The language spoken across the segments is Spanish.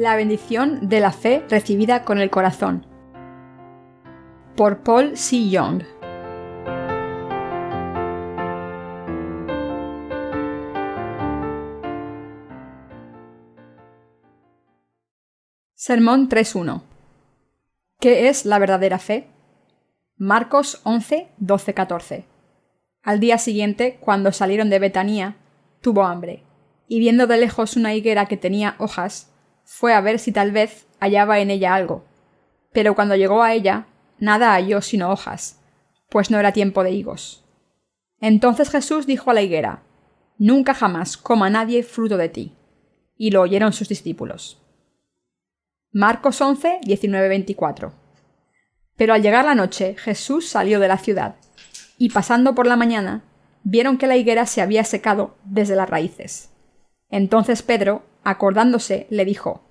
La bendición de la fe recibida con el corazón. Por Paul C. Young. Sermón 3.1. ¿Qué es la verdadera fe? Marcos 11, 12, 14. Al día siguiente, cuando salieron de Betanía, tuvo hambre, y viendo de lejos una higuera que tenía hojas, fue a ver si tal vez hallaba en ella algo. Pero cuando llegó a ella, nada halló sino hojas, pues no era tiempo de higos. Entonces Jesús dijo a la higuera: «Nunca jamás coma nadie fruto de ti». Y lo oyeron sus discípulos. Marcos 11, 19, 24. Pero al llegar la noche, Jesús salió de la ciudad, y pasando por la mañana, vieron que la higuera se había secado desde las raíces. Entonces Pedro, acordándose, le dijo: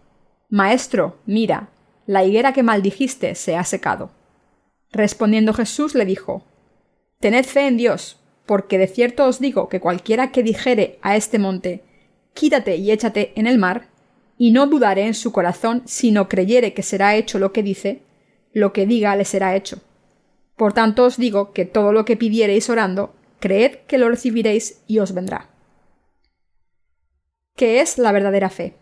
«Maestro, mira, la higuera que maldijiste se ha secado». Respondiendo Jesús le dijo: «Tened fe en Dios, porque de cierto os digo que cualquiera que dijere a este monte: quítate y échate en el mar, y no dudare en su corazón, sino creyere que será hecho lo que dice, lo que diga le será hecho. Por tanto os digo que todo lo que pidiereis orando, creed que lo recibiréis y os vendrá». ¿Qué es la verdadera fe?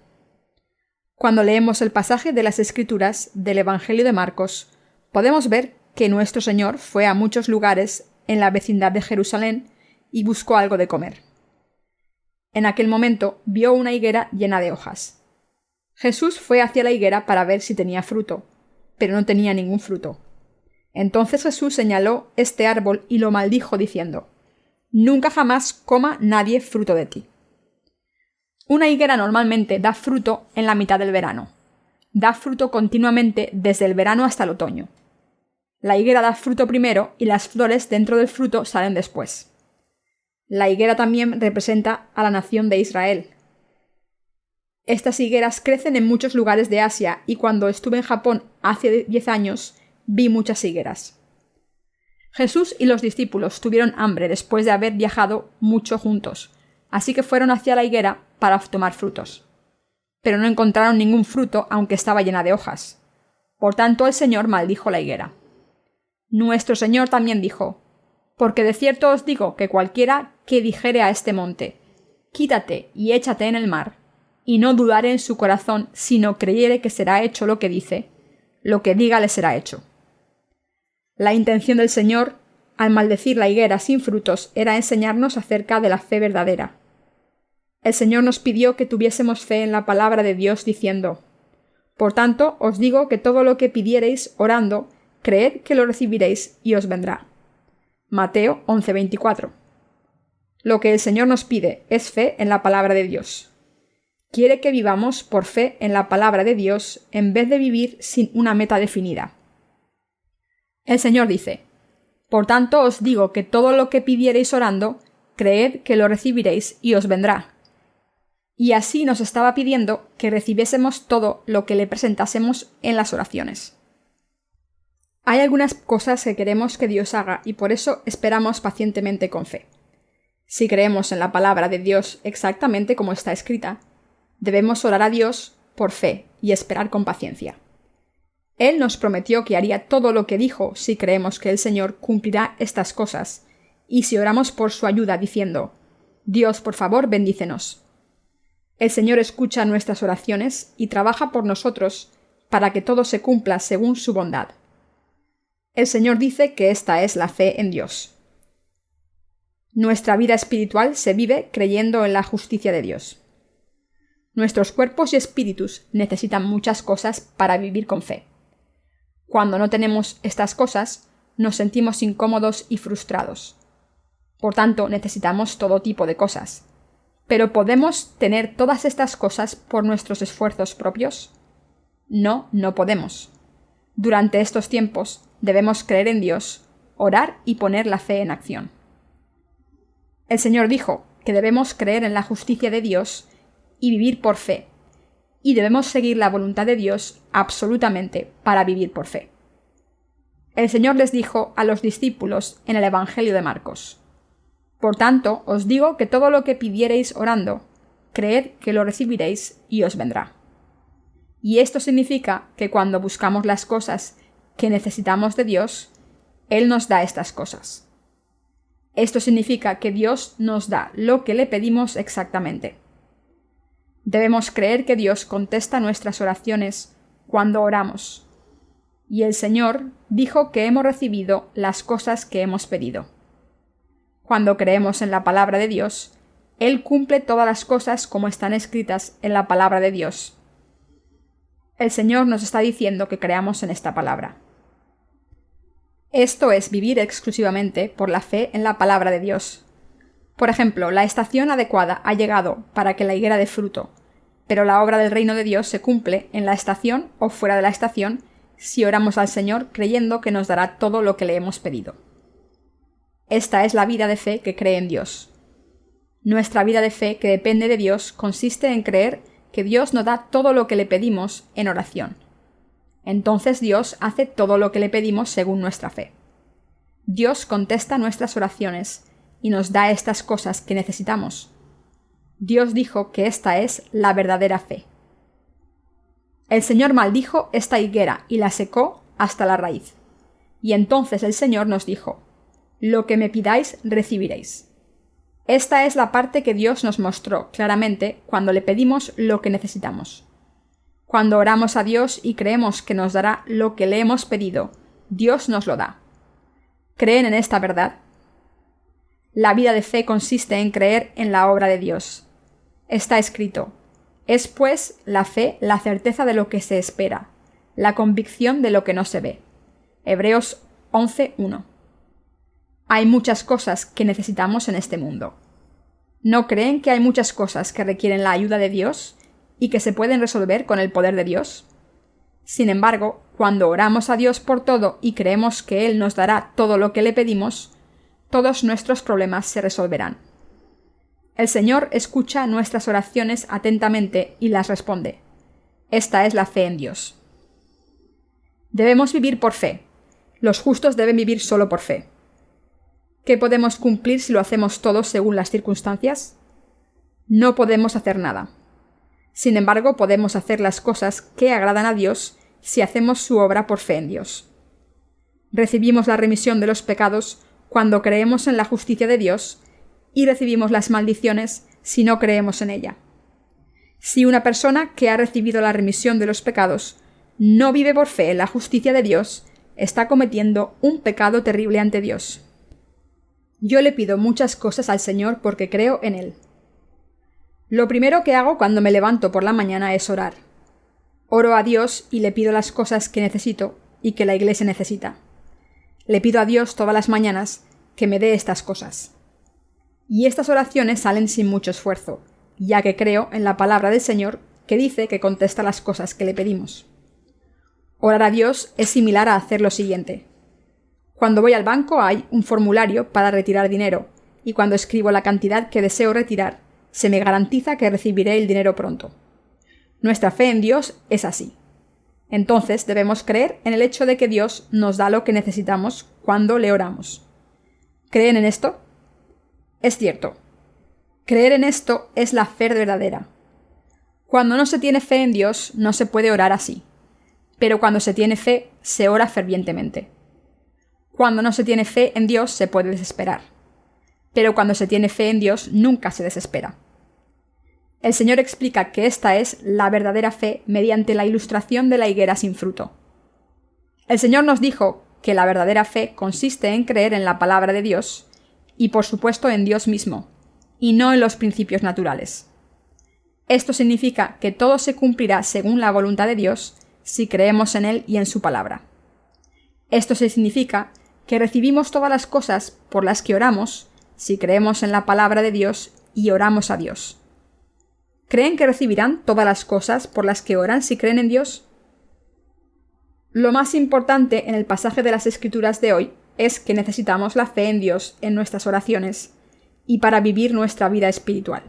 Cuando leemos el pasaje de las Escrituras del Evangelio de Marcos, podemos ver que nuestro Señor fue a muchos lugares en la vecindad de Jerusalén y buscó algo de comer. En aquel momento vio una higuera llena de hojas. Jesús fue hacia la higuera para ver si tenía fruto, pero no tenía ningún fruto. Entonces Jesús señaló este árbol y lo maldijo diciendo: «Nunca jamás coma nadie fruto de ti». Una higuera normalmente da fruto en la mitad del verano. Da fruto continuamente desde el verano hasta el otoño. La higuera da fruto primero y las flores dentro del fruto salen después. La higuera también representa a la nación de Israel. Estas higueras crecen en muchos lugares de Asia y cuando estuve en Japón hace 10 años vi muchas higueras. Jesús y los discípulos tuvieron hambre después de haber viajado mucho juntos, así que fueron hacia la higuera para tomar frutos. Pero no encontraron ningún fruto aunque estaba llena de hojas. Por tanto el Señor maldijo la higuera. Nuestro Señor también dijo: «Porque de cierto os digo que cualquiera que dijere a este monte: quítate y échate en el mar, y no dudare en su corazón, sino creyere que será hecho lo que dice, lo que diga le será hecho». La intención del Señor, al maldecir la higuera sin frutos, era enseñarnos acerca de la fe verdadera. El Señor nos pidió que tuviésemos fe en la palabra de Dios diciendo: «Por tanto, os digo que todo lo que pidiereis orando, creed que lo recibiréis y os vendrá». Mateo 11:24. Lo que el Señor nos pide es fe en la palabra de Dios. Quiere que vivamos por fe en la palabra de Dios en vez de vivir sin una meta definida. El Señor dice: «Por tanto os digo que todo lo que pidiereis orando, creed que lo recibiréis y os vendrá». Y así nos estaba pidiendo que recibiésemos todo lo que le presentásemos en las oraciones. Hay algunas cosas que queremos que Dios haga y por eso esperamos pacientemente con fe. Si creemos en la palabra de Dios exactamente como está escrita, debemos orar a Dios por fe y esperar con paciencia. Él nos prometió que haría todo lo que dijo si creemos que el Señor cumplirá estas cosas, y si oramos por su ayuda diciendo: «Dios, por favor, bendícenos». El Señor escucha nuestras oraciones y trabaja por nosotros para que todo se cumpla según su bondad. El Señor dice que esta es la fe en Dios. Nuestra vida espiritual se vive creyendo en la justicia de Dios. Nuestros cuerpos y espíritus necesitan muchas cosas para vivir con fe. Cuando no tenemos estas cosas, nos sentimos incómodos y frustrados. Por tanto, necesitamos todo tipo de cosas. ¿Pero podemos tener todas estas cosas por nuestros esfuerzos propios? No, no podemos. Durante estos tiempos debemos creer en Dios, orar y poner la fe en acción. El Señor dijo que debemos creer en la justicia de Dios y vivir por fe, y debemos seguir la voluntad de Dios absolutamente para vivir por fe. El Señor les dijo a los discípulos en el Evangelio de Marcos: «Por tanto, os digo que todo lo que pidiereis orando, creed que lo recibiréis y os vendrá». Y esto significa que cuando buscamos las cosas que necesitamos de Dios, Él nos da estas cosas. Esto significa que Dios nos da lo que le pedimos exactamente. Debemos creer que Dios contesta nuestras oraciones cuando oramos. Y el Señor dijo que hemos recibido las cosas que hemos pedido. Cuando creemos en la palabra de Dios, Él cumple todas las cosas como están escritas en la palabra de Dios. El Señor nos está diciendo que creamos en esta palabra. Esto es vivir exclusivamente por la fe en la palabra de Dios. Por ejemplo, la estación adecuada ha llegado para que la higuera dé fruto, pero la obra del reino de Dios se cumple en la estación o fuera de la estación si oramos al Señor creyendo que nos dará todo lo que le hemos pedido. Esta es la vida de fe que cree en Dios. Nuestra vida de fe que depende de Dios consiste en creer que Dios nos da todo lo que le pedimos en oración. Entonces Dios hace todo lo que le pedimos según nuestra fe. Dios contesta nuestras oraciones y nos da estas cosas que necesitamos. Dios dijo que esta es la verdadera fe. El Señor maldijo esta higuera y la secó hasta la raíz. Y entonces el Señor nos dijo: «Lo que me pidáis, recibiréis». Esta es la parte que Dios nos mostró claramente cuando le pedimos lo que necesitamos. Cuando oramos a Dios y creemos que nos dará lo que le hemos pedido, Dios nos lo da. ¿Creen en esta verdad? La vida de fe consiste en creer en la obra de Dios. Está escrito: «Es pues la fe la certeza de lo que se espera, la convicción de lo que no se ve». Hebreos 11:1. Hay muchas cosas que necesitamos en este mundo. ¿No creen que hay muchas cosas que requieren la ayuda de Dios y que se pueden resolver con el poder de Dios? Sin embargo, cuando oramos a Dios por todo y creemos que Él nos dará todo lo que le pedimos, todos nuestros problemas se resolverán. El Señor escucha nuestras oraciones atentamente y las responde. Esta es la fe en Dios. Debemos vivir por fe. Los justos deben vivir solo por fe. ¿Qué podemos cumplir si lo hacemos todo según las circunstancias? No podemos hacer nada. Sin embargo, podemos hacer las cosas que agradan a Dios si hacemos su obra por fe en Dios. Recibimos la remisión de los pecados cuando creemos en la justicia de Dios y recibimos las maldiciones si no creemos en ella. Si una persona que ha recibido la remisión de los pecados no vive por fe en la justicia de Dios, está cometiendo un pecado terrible ante Dios. Yo le pido muchas cosas al Señor porque creo en Él. Lo primero que hago cuando me levanto por la mañana es orar. Oro a Dios y le pido las cosas que necesito y que la Iglesia necesita. Le pido a Dios todas las mañanas que me dé estas cosas. Y estas oraciones salen sin mucho esfuerzo, ya que creo en la palabra del Señor que dice que contesta las cosas que le pedimos. Orar a Dios es similar a hacer lo siguiente. Cuando voy al banco hay un formulario para retirar dinero, y cuando escribo la cantidad que deseo retirar, se me garantiza que recibiré el dinero pronto. Nuestra fe en Dios es así. Entonces debemos creer en el hecho de que Dios nos da lo que necesitamos cuando le oramos. ¿Creen en esto? Es cierto. Creer en esto es la fe verdadera. Cuando no se tiene fe en Dios, no se puede orar así. Pero cuando se tiene fe, se ora fervientemente. Cuando no se tiene fe en Dios, se puede desesperar. Pero cuando se tiene fe en Dios, nunca se desespera. El Señor explica que esta es la verdadera fe mediante la ilustración de la higuera sin fruto. El Señor nos dijo que la verdadera fe consiste en creer en la palabra de Dios y, por supuesto, en Dios mismo, y no en los principios naturales. Esto significa que todo se cumplirá según la voluntad de Dios si creemos en Él y en su palabra. Esto significa que recibimos todas las cosas por las que oramos si creemos en la palabra de Dios y oramos a Dios. ¿Creen que recibirán todas las cosas por las que oran si creen en Dios? Lo más importante en el pasaje de las Escrituras de hoy es que necesitamos la fe en Dios en nuestras oraciones y para vivir nuestra vida espiritual.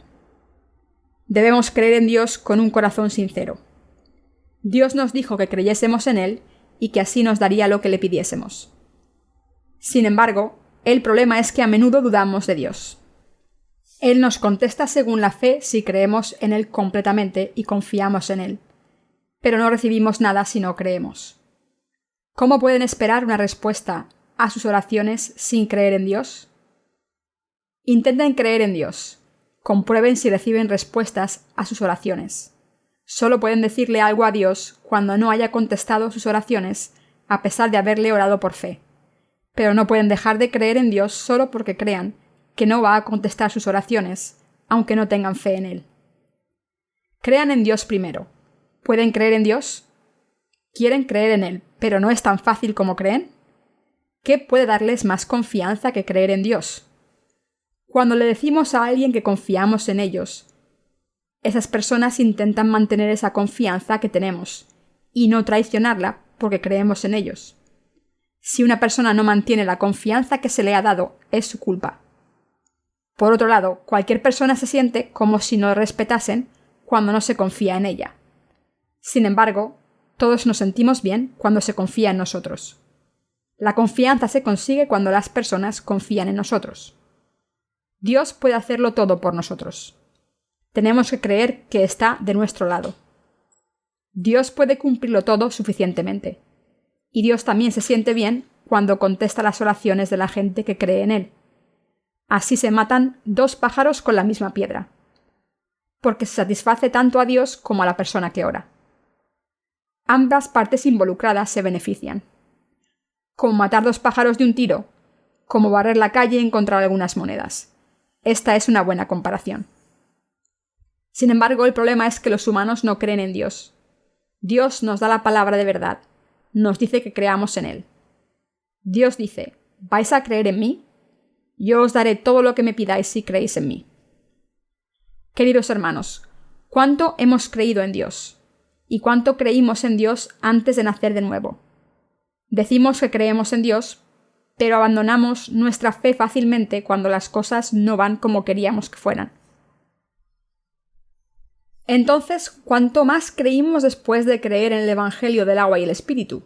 Debemos creer en Dios con un corazón sincero. Dios nos dijo que creyésemos en Él y que así nos daría lo que le pidiésemos. Sin embargo, el problema es que a menudo dudamos de Dios. Él nos contesta según la fe si creemos en Él completamente y confiamos en Él. pero no recibimos nada si no creemos. ¿Cómo pueden esperar una respuesta a sus oraciones sin creer en Dios? Intenten creer en Dios. Comprueben si reciben respuestas a sus oraciones. Solo pueden decirle algo a Dios cuando no haya contestado sus oraciones, a pesar de haberle orado por fe. Pero no pueden dejar de creer en Dios solo porque crean que no va a contestar sus oraciones, aunque no tengan fe en Él. Crean en Dios primero. ¿Pueden creer en Dios? Quieren creer en Él, pero no es tan fácil como creen. ¿Qué puede darles más confianza que creer en Dios? Cuando le decimos a alguien que confiamos en ellos, esas personas intentan mantener esa confianza que tenemos y no traicionarla porque creemos en ellos. Si una persona no mantiene la confianza que se le ha dado, es su culpa. Por otro lado, cualquier persona se siente como si no la respetasen cuando no se confía en ella. Sin embargo, todos nos sentimos bien cuando se confía en nosotros. La confianza se consigue cuando las personas confían en nosotros. Dios puede hacerlo todo por nosotros. Tenemos que creer que está de nuestro lado. Dios puede cumplirlo todo suficientemente. Y Dios también se siente bien cuando contesta las oraciones de la gente que cree en Él. Así se matan 2 pájaros con la misma piedra, porque se satisface tanto a Dios como a la persona que ora. Ambas partes involucradas se benefician. Como matar 2 pájaros de un tiro, como barrer la calle y encontrar algunas monedas. Esta es una buena comparación. Sin embargo, el problema es que los humanos no creen en Dios. Dios nos da la palabra de verdad. Nos dice que creamos en Él. Dios dice, ¿vais a creer en mí? Yo os daré todo lo que me pidáis si creéis en mí. Queridos hermanos, ¿cuánto hemos creído en Dios? ¿Y cuánto creímos en Dios antes de nacer de nuevo? Decimos que creemos en Dios, pero abandonamos nuestra fe fácilmente cuando las cosas no van como queríamos que fueran. Entonces, ¿cuánto más creímos después de creer en el Evangelio del agua y el Espíritu?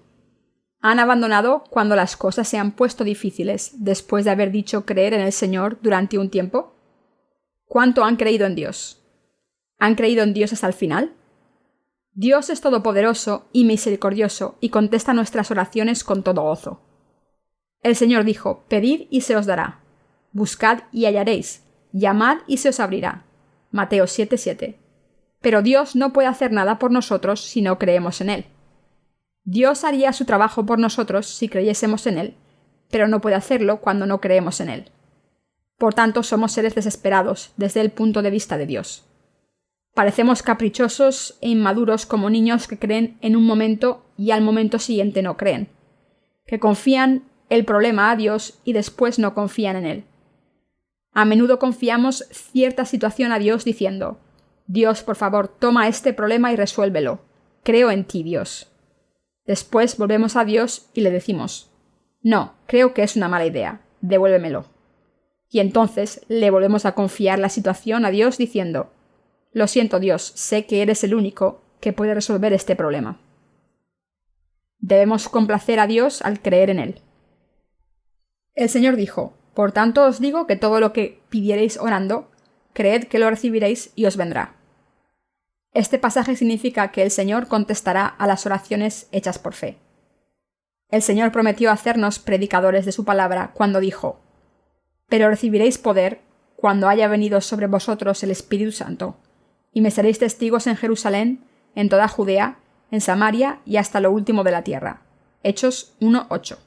¿Han abandonado cuando las cosas se han puesto difíciles después de haber dicho creer en el Señor durante un tiempo? ¿Cuánto han creído en Dios? ¿Han creído en Dios hasta el final? Dios es todopoderoso y misericordioso y contesta nuestras oraciones con todo gozo. El Señor dijo, pedid y se os dará, buscad y hallaréis, llamad y se os abrirá. Mateo 7:7. Pero Dios no puede hacer nada por nosotros si no creemos en Él. Dios haría su trabajo por nosotros si creyésemos en Él, pero no puede hacerlo cuando no creemos en Él. Por tanto, somos seres desesperados desde el punto de vista de Dios. Parecemos caprichosos e inmaduros como niños que creen en un momento y al momento siguiente no creen, que confían el problema a Dios y después no confían en Él. A menudo confiamos cierta situación a Dios diciendo, Dios, por favor, toma este problema y resuélvelo. Creo en ti, Dios. Después volvemos a Dios y le decimos, no, creo que es una mala idea, devuélvemelo. Y entonces le volvemos a confiar la situación a Dios diciendo, lo siento, Dios, sé que eres el único que puede resolver este problema. Debemos complacer a Dios al creer en Él. El Señor dijo, por tanto os digo que todo lo que pidiereis orando, creed que lo recibiréis y os vendrá. Este pasaje significa que el Señor contestará a las oraciones hechas por fe. El Señor prometió hacernos predicadores de su palabra cuando dijo, pero recibiréis poder cuando haya venido sobre vosotros el Espíritu Santo, y me seréis testigos en Jerusalén, en toda Judea, en Samaria y hasta lo último de la tierra. Hechos 1:8.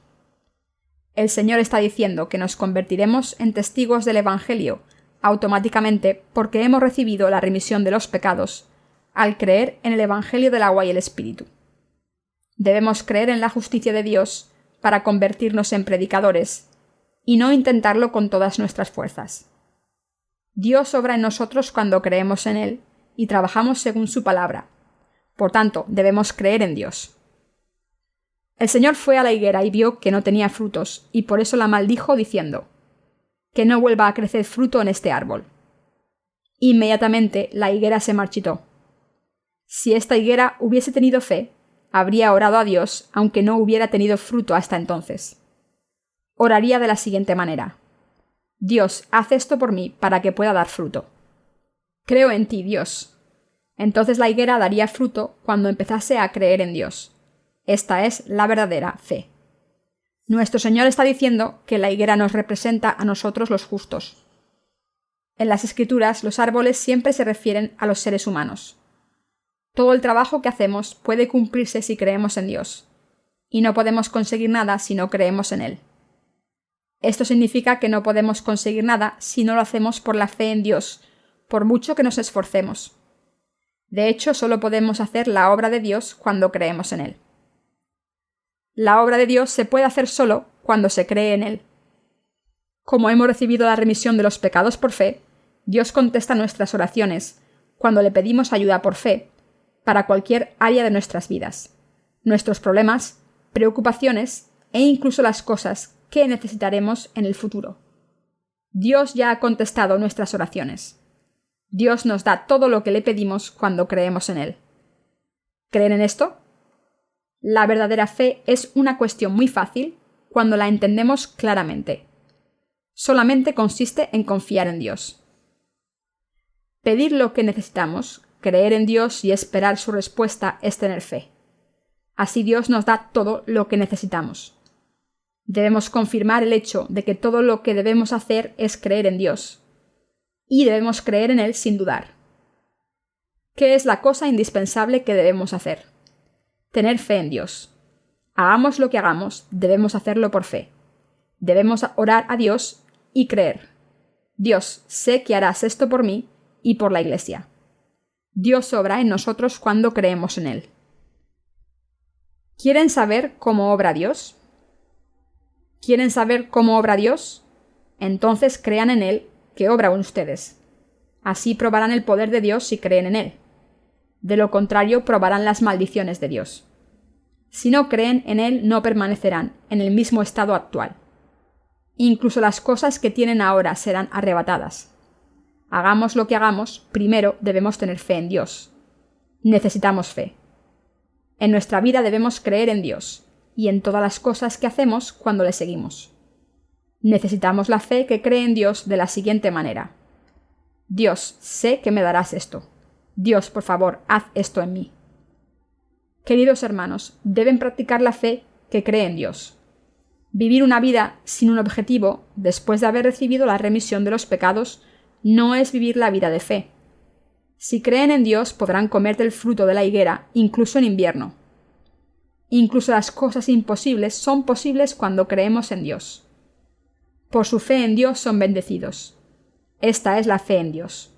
El Señor está diciendo que nos convertiremos en testigos del Evangelio automáticamente porque hemos recibido la remisión de los pecados al creer en el Evangelio del agua y el Espíritu. Debemos creer en la justicia de Dios para convertirnos en predicadores y no intentarlo con todas nuestras fuerzas. Dios obra en nosotros cuando creemos en Él y trabajamos según su palabra. Por tanto, debemos creer en Dios. El Señor fue a la higuera y vio que no tenía frutos, y por eso la maldijo diciendo, que no vuelva a crecer fruto en este árbol. Inmediatamente la higuera se marchitó. Si esta higuera hubiese tenido fe, habría orado a Dios aunque no hubiera tenido fruto hasta entonces. Oraría de la siguiente manera: Dios, haz esto por mí para que pueda dar fruto. Creo en ti, Dios. Entonces la higuera daría fruto cuando empezase a creer en Dios. Esta es la verdadera fe. Nuestro Señor está diciendo que la higuera nos representa a nosotros los justos. En las Escrituras, los árboles siempre se refieren a los seres humanos. Todo el trabajo que hacemos puede cumplirse si creemos en Dios, y no podemos conseguir nada si no creemos en Él. Esto significa que no podemos conseguir nada si no lo hacemos por la fe en Dios, por mucho que nos esforcemos. De hecho, solo podemos hacer la obra de Dios cuando creemos en Él. La obra de Dios se puede hacer solo cuando se cree en Él. Como hemos recibido la remisión de los pecados por fe, Dios contesta nuestras oraciones cuando le pedimos ayuda por fe para cualquier área de nuestras vidas, nuestros problemas, preocupaciones e incluso las cosas que necesitaremos en el futuro. Dios ya ha contestado nuestras oraciones. Dios nos da todo lo que le pedimos cuando creemos en Él. ¿Creen en esto? La verdadera fe es una cuestión muy fácil cuando la entendemos claramente. Solamente consiste en confiar en Dios. Pedir lo que necesitamos, creer en Dios y esperar su respuesta es tener fe. Así Dios nos da todo lo que necesitamos. Debemos confirmar el hecho de que todo lo que debemos hacer es creer en Dios. Y debemos creer en Él sin dudar. ¿Qué es la cosa indispensable que debemos hacer? Tener fe en Dios. Hagamos lo que hagamos, debemos hacerlo por fe. Debemos orar a Dios y creer. Dios, sé que harás esto por mí y por la Iglesia. Dios obra en nosotros cuando creemos en Él. ¿Quieren saber cómo obra Dios? ¿Quieren saber cómo obra Dios? Entonces crean en Él que obra en ustedes. Así probarán el poder de Dios si creen en Él. De lo contrario, probarán las maldiciones de Dios. Si no creen en Él, no permanecerán en el mismo estado actual. Incluso las cosas que tienen ahora serán arrebatadas. Hagamos lo que hagamos, primero debemos tener fe en Dios. Necesitamos fe. En nuestra vida debemos creer en Dios y en todas las cosas que hacemos cuando le seguimos. Necesitamos la fe que cree en Dios de la siguiente manera. Dios, sé que me darás esto. Dios, por favor, haz esto en mí. Queridos hermanos, deben practicar la fe que cree en Dios. Vivir una vida sin un objetivo, después de haber recibido la remisión de los pecados, no es vivir la vida de fe. Si creen en Dios, podrán comer del fruto de la higuera, incluso en invierno. Incluso las cosas imposibles son posibles cuando creemos en Dios. Por su fe en Dios son bendecidos. Esta es la fe en Dios.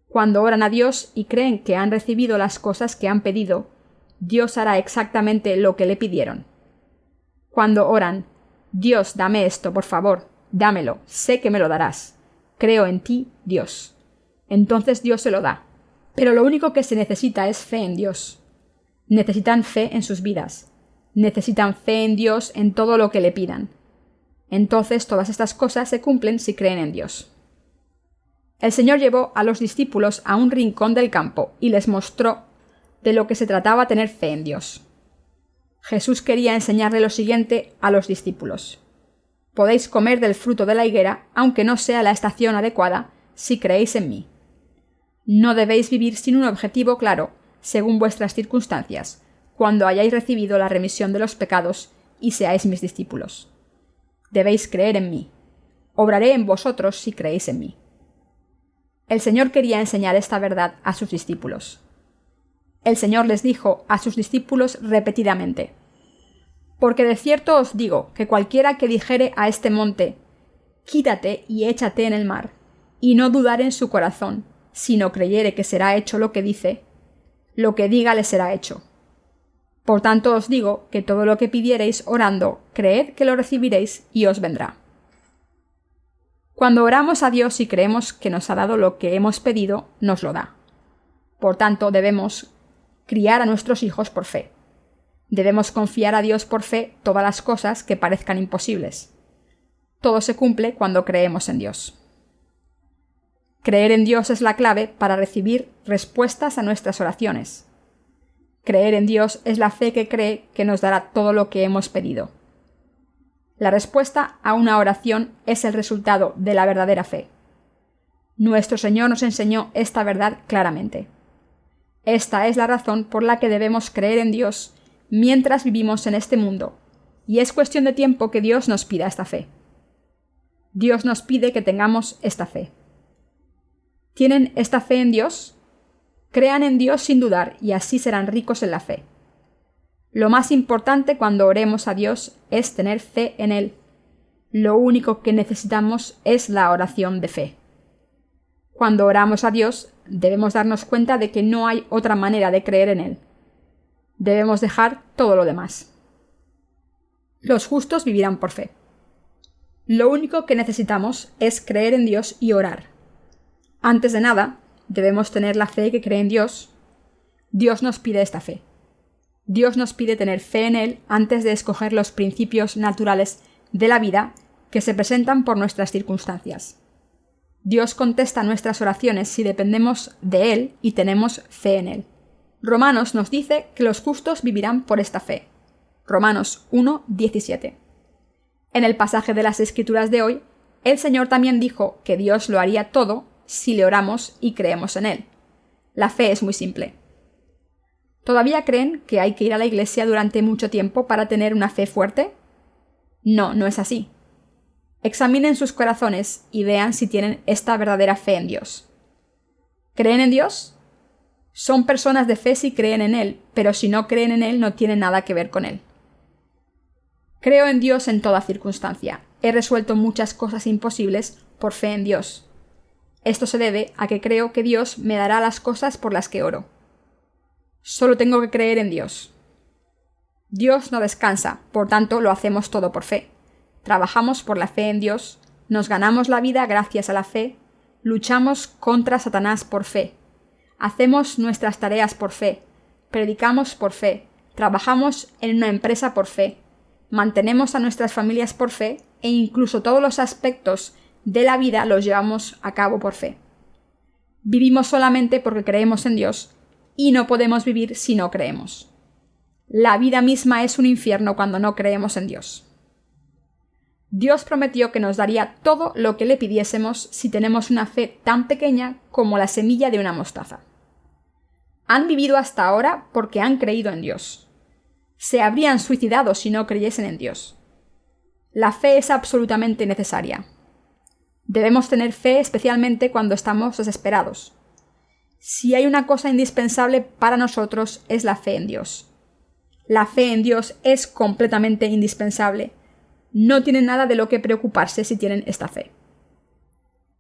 Cuando oran a Dios y creen que han recibido las cosas que han pedido, Dios hará exactamente lo que le pidieron. Cuando oran, Dios, dame esto, por favor, dámelo, sé que me lo darás. Creo en ti, Dios. Entonces Dios se lo da. Pero lo único que se necesita es fe en Dios. Necesitan fe en sus vidas. Necesitan fe en Dios en todo lo que le pidan. Entonces todas estas cosas se cumplen si creen en Dios. El Señor llevó a los discípulos a un rincón del campo y les mostró de lo que se trataba tener fe en Dios. Jesús quería enseñarle lo siguiente a los discípulos. Podéis comer del fruto de la higuera, aunque no sea la estación adecuada, si creéis en mí. No debéis vivir sin un objetivo claro, según vuestras circunstancias, cuando hayáis recibido la remisión de los pecados y seáis mis discípulos. Debéis creer en mí. Obraré en vosotros si creéis en mí. El Señor quería enseñar esta verdad a sus discípulos. El Señor les dijo a sus discípulos repetidamente: Porque de cierto os digo que cualquiera que dijere a este monte, quítate y échate en el mar, y no dudare en su corazón, sino creyere que será hecho lo que dice, lo que diga le será hecho. Por tanto os digo que todo lo que pidiereis orando, creed que lo recibiréis y os vendrá. Cuando oramos a Dios y creemos que nos ha dado lo que hemos pedido, nos lo da. Por tanto, debemos criar a nuestros hijos por fe. Debemos confiar a Dios por fe todas las cosas que parezcan imposibles. Todo se cumple cuando creemos en Dios. Creer en Dios es la clave para recibir respuestas a nuestras oraciones. Creer en Dios es la fe que cree que nos dará todo lo que hemos pedido. La respuesta a una oración es el resultado de la verdadera fe. Nuestro Señor nos enseñó esta verdad claramente. Esta es la razón por la que debemos creer en Dios mientras vivimos en este mundo, y es cuestión de tiempo que Dios nos pida esta fe. Dios nos pide que tengamos esta fe. ¿Tienen esta fe en Dios? Crean en Dios sin dudar y así serán ricos en la fe. Lo más importante cuando oremos a Dios es tener fe en Él. Lo único que necesitamos es la oración de fe. Cuando oramos a Dios, debemos darnos cuenta de que no hay otra manera de creer en Él. Debemos dejar todo lo demás. Los justos vivirán por fe. Lo único que necesitamos es creer en Dios y orar. Antes de nada, debemos tener la fe que cree en Dios. Dios nos pide esta fe. Dios nos pide tener fe en Él antes de escoger los principios naturales de la vida que se presentan por nuestras circunstancias. Dios contesta nuestras oraciones si dependemos de Él y tenemos fe en Él. Romanos nos dice que los justos vivirán por esta fe. Romanos 1:17. En el pasaje de las Escrituras de hoy, el Señor también dijo que Dios lo haría todo si le oramos y creemos en Él. La fe es muy simple. ¿Todavía creen que hay que ir a la iglesia durante mucho tiempo para tener una fe fuerte? No, no es así. Examinen sus corazones y vean si tienen esta verdadera fe en Dios. ¿Creen en Dios? Son personas de fe si creen en Él, pero si no creen en Él no tienen nada que ver con Él. Creo en Dios en toda circunstancia. He resuelto muchas cosas imposibles por fe en Dios. Esto se debe a que creo que Dios me dará las cosas por las que oro. Solo tengo que creer en Dios. Dios no descansa, por tanto lo hacemos todo por fe. Trabajamos por la fe en Dios, nos ganamos la vida gracias a la fe, luchamos contra Satanás por fe, hacemos nuestras tareas por fe, predicamos por fe, trabajamos en una empresa por fe, mantenemos a nuestras familias por fe e incluso todos los aspectos de la vida los llevamos a cabo por fe. Vivimos solamente porque creemos en Dios y no podemos vivir si no creemos. La vida misma es un infierno cuando no creemos en Dios. Dios prometió que nos daría todo lo que le pidiésemos si tenemos una fe tan pequeña como la semilla de una mostaza. Han vivido hasta ahora porque han creído en Dios. Se habrían suicidado si no creyesen en Dios. La fe es absolutamente necesaria. Debemos tener fe especialmente cuando estamos desesperados. Si hay una cosa indispensable para nosotros es la fe en Dios. La fe en Dios es completamente indispensable. No tienen nada de lo que preocuparse si tienen esta fe.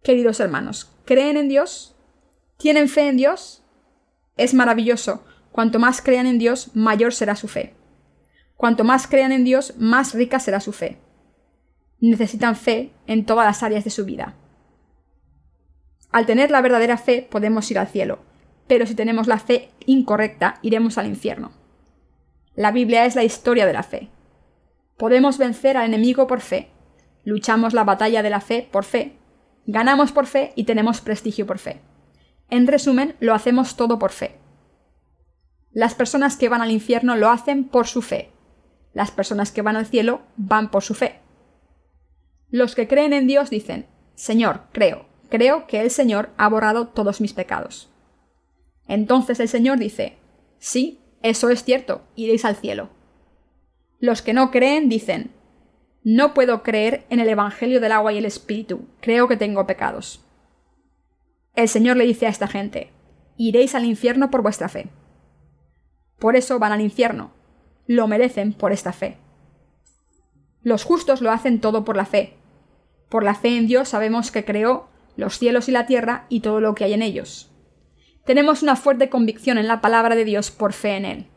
Queridos hermanos, ¿creen en Dios? ¿Tienen fe en Dios? Es maravilloso. Cuanto más crean en Dios, mayor será su fe. Cuanto más crean en Dios, más rica será su fe. Necesitan fe en todas las áreas de su vida. Al tener la verdadera fe, podemos ir al cielo, pero si tenemos la fe incorrecta, iremos al infierno. La Biblia es la historia de la fe. Podemos vencer al enemigo por fe. Luchamos la batalla de la fe por fe. Ganamos por fe y tenemos prestigio por fe. En resumen, lo hacemos todo por fe. Las personas que van al infierno lo hacen por su fe. Las personas que van al cielo van por su fe. Los que creen en Dios dicen: Señor, creo que el Señor ha borrado todos mis pecados. Entonces el Señor dice: sí, eso es cierto, iréis al cielo. Los que no creen dicen: no puedo creer en el Evangelio del agua y el Espíritu, creo que tengo pecados. El Señor le dice a esta gente: iréis al infierno por vuestra fe. Por eso van al infierno, lo merecen por esta fe. Los justos lo hacen todo por la fe. Por la fe en Dios sabemos que creó los cielos y la tierra y todo lo que hay en ellos. Tenemos una fuerte convicción en la palabra de Dios por fe en Él.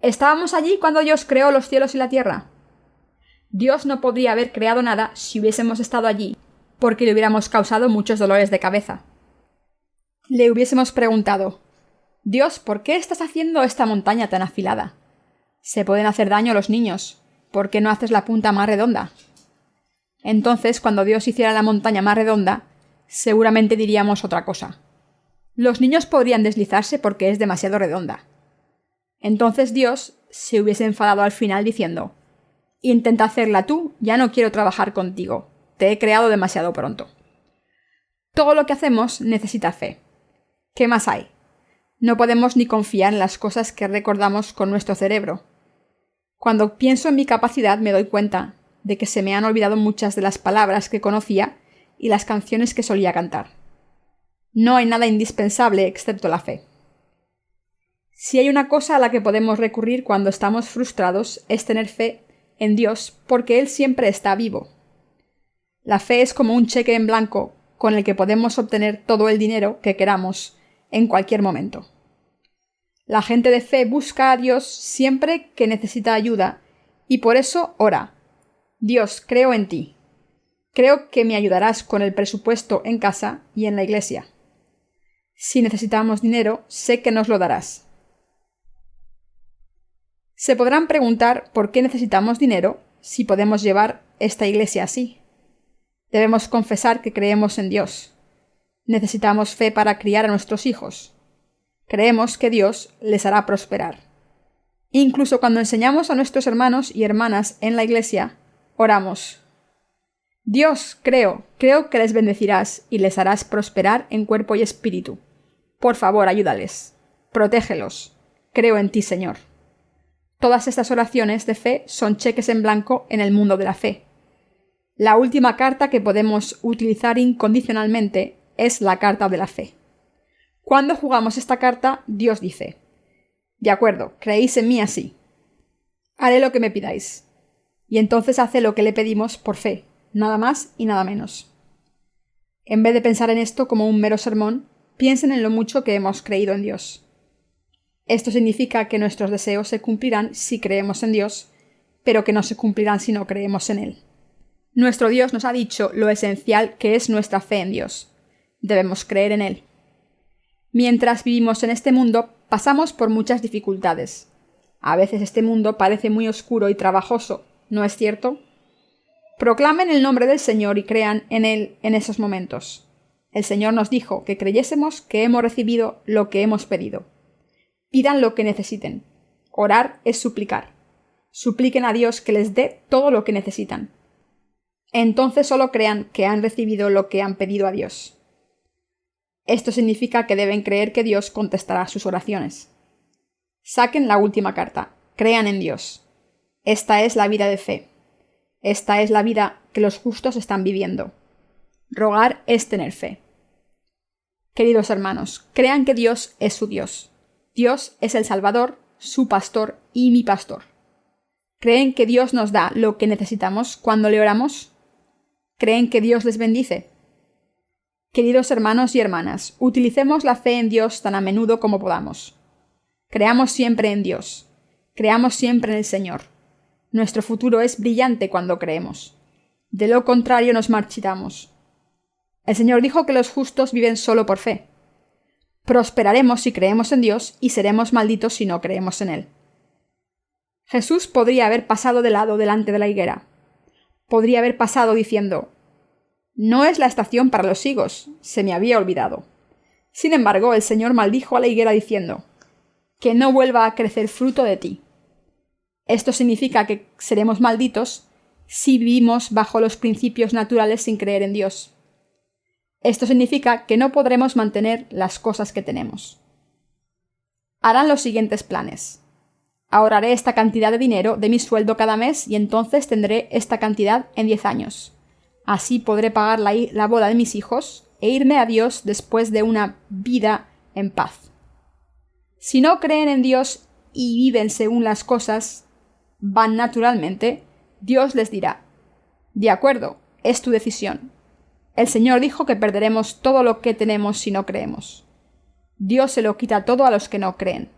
¿Estábamos allí cuando Dios creó los cielos y la tierra? Dios no podría haber creado nada si hubiésemos estado allí, porque le hubiéramos causado muchos dolores de cabeza. Le hubiésemos preguntado: Dios, ¿por qué estás haciendo esta montaña tan afilada? Se pueden hacer daño a los niños. ¿Por qué no haces la punta más redonda? Entonces, cuando Dios hiciera la montaña más redonda, seguramente diríamos otra cosa. Los niños podrían deslizarse porque es demasiado redonda. Entonces Dios se hubiese enfadado al final diciendo: intenta hacerla tú, ya no quiero trabajar contigo, te he creado demasiado pronto. Todo lo que hacemos necesita fe. ¿Qué más hay? No podemos ni confiar en las cosas que recordamos con nuestro cerebro. Cuando pienso en mi capacidad me doy cuenta de que se me han olvidado muchas de las palabras que conocía y las canciones que solía cantar. No hay nada indispensable excepto la fe. Si hay una cosa a la que podemos recurrir cuando estamos frustrados es tener fe en Dios, porque Él siempre está vivo. La fe es como un cheque en blanco con el que podemos obtener todo el dinero que queramos en cualquier momento. La gente de fe busca a Dios siempre que necesita ayuda y por eso ora: Dios, creo en ti. Creo que me ayudarás con el presupuesto en casa y en la iglesia. Si necesitamos dinero, sé que nos lo darás. Se podrán preguntar por qué necesitamos dinero si podemos llevar esta iglesia así. Debemos confesar que creemos en Dios. Necesitamos fe para criar a nuestros hijos. Creemos que Dios les hará prosperar. Incluso cuando enseñamos a nuestros hermanos y hermanas en la iglesia, oramos: Dios, creo que les bendecirás y les harás prosperar en cuerpo y espíritu. Por favor, ayúdales. Protégelos. Creo en ti, Señor. Todas estas oraciones de fe son cheques en blanco en el mundo de la fe. La última carta que podemos utilizar incondicionalmente es la carta de la fe. Cuando jugamos esta carta, Dios dice: de acuerdo, creéis en mí así. Haré lo que me pidáis. Y entonces hace lo que le pedimos por fe, nada más y nada menos. En vez de pensar en esto como un mero sermón, piensen en lo mucho que hemos creído en Dios. Esto significa que nuestros deseos se cumplirán si creemos en Dios, pero que no se cumplirán si no creemos en Él. Nuestro Dios nos ha dicho lo esencial que es nuestra fe en Dios. Debemos creer en Él. Mientras vivimos en este mundo, pasamos por muchas dificultades. A veces este mundo parece muy oscuro y trabajoso, ¿no es cierto? Proclamen el nombre del Señor y crean en Él en esos momentos. El Señor nos dijo que creyésemos que hemos recibido lo que hemos pedido. Pidan lo que necesiten. Orar es suplicar. Supliquen a Dios que les dé todo lo que necesitan. Entonces solo crean que han recibido lo que han pedido a Dios. Esto significa que deben creer que Dios contestará sus oraciones. Saquen la última carta. Crean en Dios. Esta es la vida de fe. Esta es la vida que los justos están viviendo. Rogar es tener fe. Queridos hermanos, crean que Dios es su Dios. Dios es el Salvador, su pastor y mi pastor. ¿Creen que Dios nos da lo que necesitamos cuando le oramos? ¿Creen que Dios les bendice? Queridos hermanos y hermanas, utilicemos la fe en Dios tan a menudo como podamos. Creamos siempre en Dios. Creamos siempre en el Señor. Nuestro futuro es brillante cuando creemos. De lo contrario nos marchitamos. El Señor dijo que los justos viven solo por fe. Prosperaremos si creemos en Dios y seremos malditos si no creemos en Él. Jesús podría haber pasado de lado delante de la higuera. Podría haber pasado diciendo: no es la estación para los higos, se me había olvidado. Sin embargo, el Señor maldijo a la higuera diciendo: que no vuelva a crecer fruto de ti. Esto significa que seremos malditos si vivimos bajo los principios naturales sin creer en Dios. Esto significa que no podremos mantener las cosas que tenemos. Harán los siguientes planes. Ahorraré esta cantidad de dinero de mi sueldo cada mes y entonces tendré esta cantidad en 10 años. Así podré pagar la boda de mis hijos e irme a Dios después de una vida en paz. Si no creen en Dios y viven según las cosas van naturalmente, Dios les dirá: de acuerdo, es tu decisión. El Señor dijo que perderemos todo lo que tenemos si no creemos. Dios se lo quita todo a los que no creen.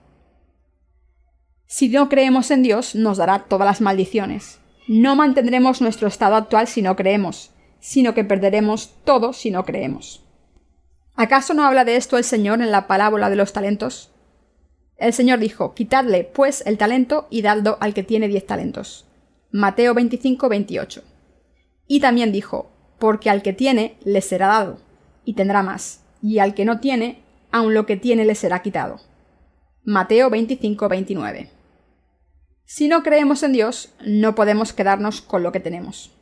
Si no creemos en Dios, nos dará todas las maldiciones. No mantendremos nuestro estado actual si no creemos, sino que perderemos todo si no creemos. ¿Acaso no habla de esto el Señor en la parábola de los talentos? El Señor dijo: quitadle, pues, el talento y dadlo al que tiene 10 talentos. Mateo 25-28. Y también dijo: porque al que tiene le será dado, y tendrá más, y al que no tiene, aun lo que tiene le será quitado. Mateo 25-29. Si no creemos en Dios, no podemos quedarnos con lo que tenemos.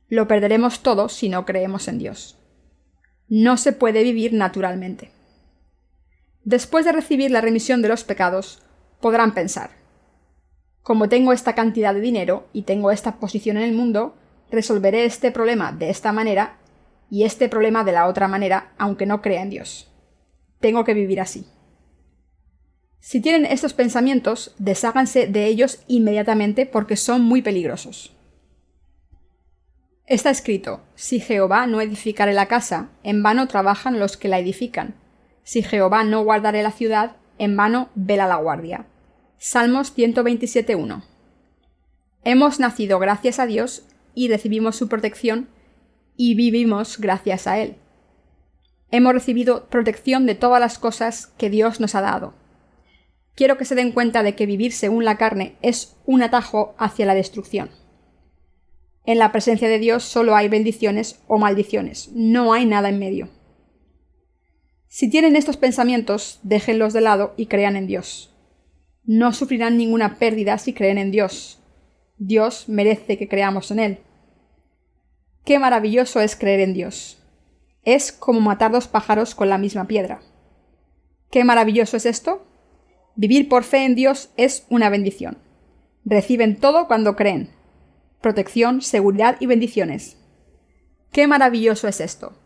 Lo perderemos todo si no creemos en Dios. No se puede vivir naturalmente. Después de recibir la remisión de los pecados, podrán pensar: como tengo esta cantidad de dinero y tengo esta posición en el mundo, resolveré este problema de esta manera y este problema de la otra manera, aunque no crea en Dios. Tengo que vivir así. Si tienen estos pensamientos, desháganse de ellos inmediatamente porque son muy peligrosos. Está escrito: si Jehová no edificare la casa, en vano trabajan los que la edifican. Si Jehová no guardare la ciudad, en vano vela la guardia. Salmos 127:1. Hemos nacido gracias a Dios y recibimos su protección y vivimos gracias a Él. Hemos recibido protección de todas las cosas que Dios nos ha dado. Quiero que se den cuenta de que vivir según la carne es un atajo hacia la destrucción. En la presencia de Dios solo hay bendiciones o maldiciones, no hay nada en medio. Si tienen estos pensamientos, déjenlos de lado y crean en Dios. No sufrirán ninguna pérdida si creen en Dios. Dios merece que creamos en Él. Qué maravilloso es creer en Dios. Es como matar dos pájaros con la misma piedra. ¿Qué maravilloso es esto? Vivir por fe en Dios es una bendición. Reciben todo cuando creen: protección, seguridad y bendiciones. ¡Qué maravilloso es esto!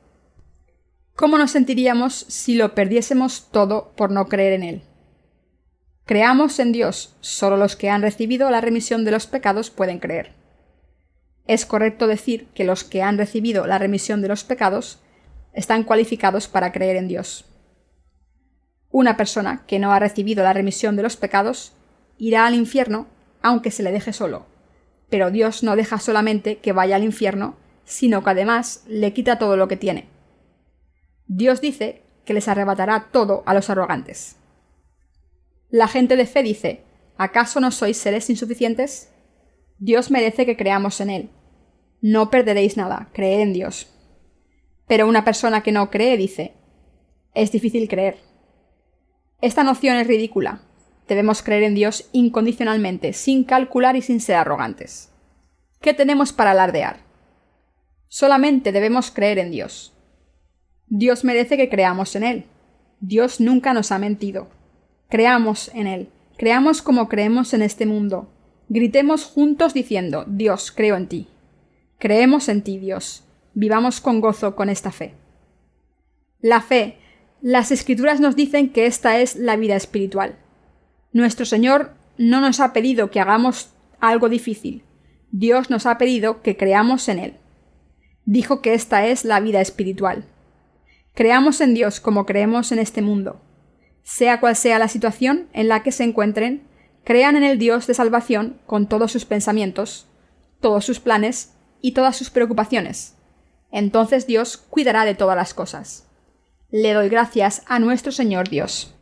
¿Cómo nos sentiríamos si lo perdiésemos todo por no creer en Él? Creamos en Dios. Solo los que han recibido la remisión de los pecados pueden creer. Es correcto decir que los que han recibido la remisión de los pecados están cualificados para creer en Dios. Una persona que no ha recibido la remisión de los pecados irá al infierno aunque se le deje solo. Pero Dios no deja solamente que vaya al infierno, sino que además le quita todo lo que tiene. Dios dice que les arrebatará todo a los arrogantes. La gente de fe dice: ¿acaso no sois seres insuficientes? Dios merece que creamos en Él. No perderéis nada, creed en Dios. Pero una persona que no cree dice: es difícil creer. Esta noción es ridícula. Debemos creer en Dios incondicionalmente, sin calcular y sin ser arrogantes. ¿Qué tenemos para alardear? Solamente debemos creer en Dios. Dios merece que creamos en Él. Dios nunca nos ha mentido. Creamos en Él. Creamos como creemos en este mundo. Gritemos juntos diciendo: Dios, creo en ti. Creemos en ti, Dios. Vivamos con gozo con esta fe. La fe. Las Escrituras nos dicen que esta es la vida espiritual. Nuestro Señor no nos ha pedido que hagamos algo difícil. Dios nos ha pedido que creamos en Él. Dijo que esta es la vida espiritual. Creamos en Dios como creemos en este mundo. Sea cual sea la situación en la que se encuentren, crean en el Dios de salvación con todos sus pensamientos, todos sus planes y todas sus preocupaciones. Entonces Dios cuidará de todas las cosas. Le doy gracias a nuestro Señor Dios.